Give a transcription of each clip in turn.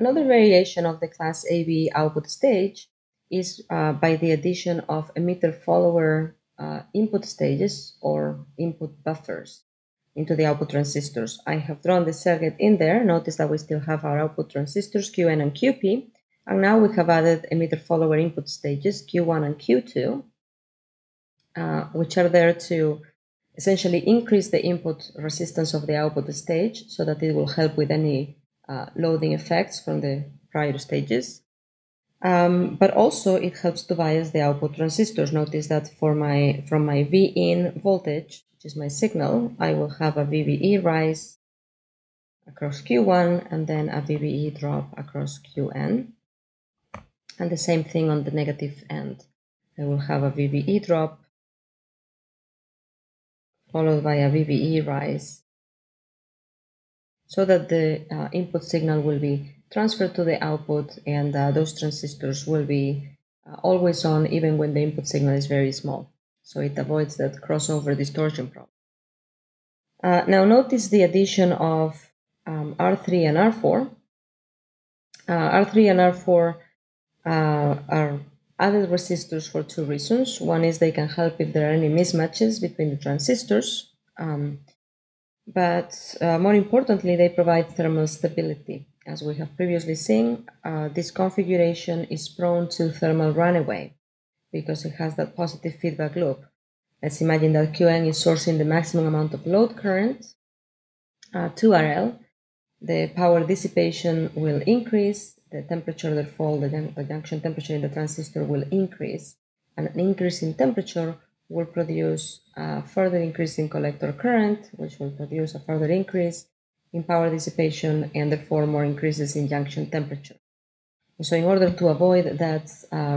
Another variation of the class AB output stage is by the addition of emitter follower input stages or input buffers into the output transistors. I have drawn the circuit in there. Notice that we still have our output transistors Qn and Qp, and now we have added emitter follower input stages Q1 and Q2, which are there to essentially increase the input resistance of the output stage so that it will help with any loading effects from the prior stages. But also it helps to bias the output transistors. Notice that from my V-in voltage, which is my signal, I will have a VBE rise across Q1 and then a VBE drop across Qn. And the same thing on the negative end. I will have a VBE drop followed by a VBE rise, so that the input signal will be transferred to the output, and those transistors will be always on even when the input signal is very small. So it avoids that crossover distortion problem. Now notice the addition of R3 and R4. R3 and R4 are added resistors for two reasons. One is they can help if there are any mismatches between the transistors, but more importantly, they provide thermal stability. As we have previously seen, this configuration is prone to thermal runaway because it has that positive feedback loop. Let's imagine that Qn is sourcing the maximum amount of load current to RL. The power dissipation will increase, the temperature therefore, the junction temperature in the transistor will increase, and an increase in temperature will produce a further increase in collector current, which will produce a further increase in power dissipation and therefore more increases in junction temperature. So in order to avoid that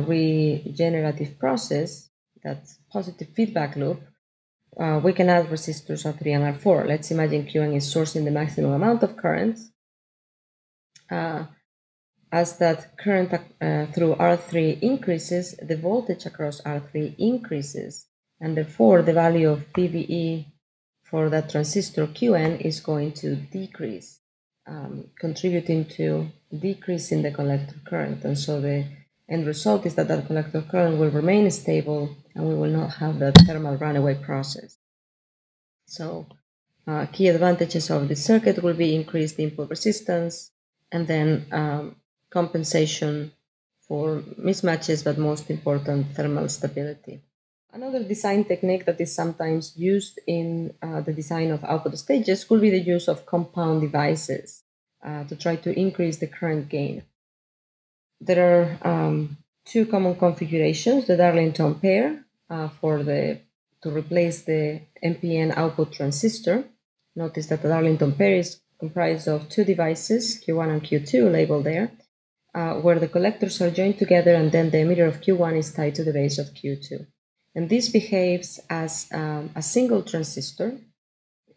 regenerative process, that positive feedback loop, we can add resistors R3 and R4. Let's imagine Qn is sourcing the maximum amount of current. As that current through R3 increases, the voltage across R3 increases, and therefore the value of PVE for that transistor Qn is going to decrease, contributing to decrease in the collector current. And so the end result is that that collector current will remain stable and we will not have that thermal runaway process. So key advantages of this circuit will be increased input resistance and then compensation for mismatches, but most important, thermal stability. Another design technique that is sometimes used in the design of output stages could be the use of compound devices to try to increase the current gain. There are two common configurations: the Darlington pair to replace the NPN output transistor. Notice that the Darlington pair is comprised of two devices, Q1 and Q2, labeled there, where the collectors are joined together and then the emitter of Q1 is tied to the base of Q2. And this behaves as a single transistor,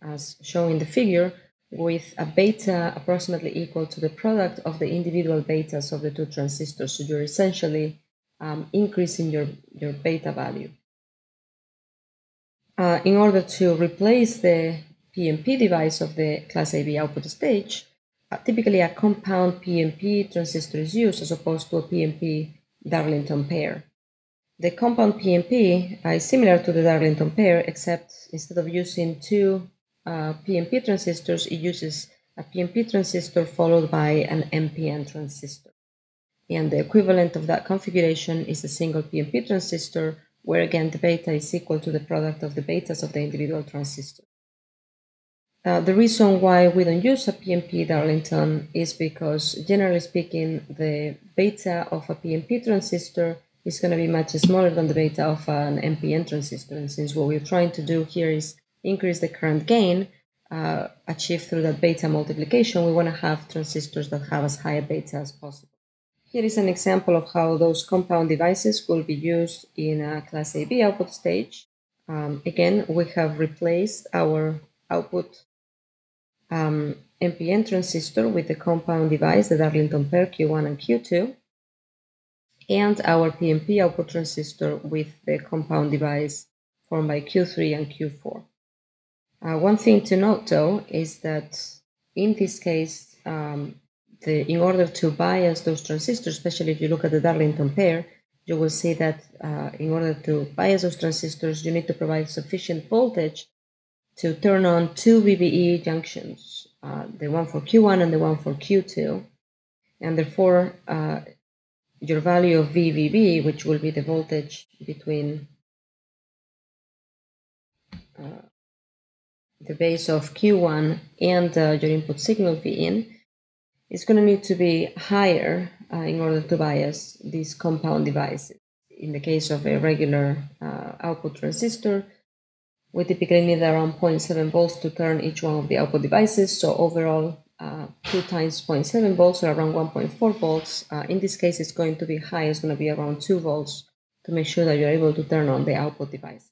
as shown in the figure, with a beta approximately equal to the product of the individual betas of the two transistors. So you're essentially increasing your beta value. In order to replace the Pnp device of the class AB output stage, typically a compound Pnp transistor is used as opposed to a Pnp Darlington pair. The compound Pnp is similar to the Darlington pair, except instead of using two Pnp transistors, it uses a Pnp transistor followed by an NPN transistor. And the equivalent of that configuration is a single Pnp transistor, where again the beta is equal to the product of the betas of the individual transistor. The reason why we don't use a Pnp Darlington is because, generally speaking, the beta of a Pnp transistor is going to be much smaller than the beta of an NPN transistor. And since what we're trying to do here is increase the current gain achieved through that beta multiplication, we want to have transistors that have as high a beta as possible. Here is an example of how those compound devices will be used in a class AB output stage. Again, we have replaced our output NPN transistor with the compound device, the Darlington pair Q1 and Q2, and our Pnp output transistor with the compound device formed by Q3 and Q4. One thing to note, though, is that in this case, in order to bias those transistors, especially if you look at the Darlington pair, you will see that in order to bias those transistors, you need to provide sufficient voltage to turn on two VBE junctions, the one for Q1 and the one for Q2. And therefore, your value of VVB, which will be the voltage between the base of Q1 and your input signal Vin, is going to need to be higher in order to bias these compound devices. In the case of a regular output transistor, we typically need around 0.7 volts to turn each one of the output devices. So overall, 2 times 0.7 volts or around 1.4 volts. In this case, it's going to be high. It's going to be around 2 volts to make sure that you're able to turn on the output device.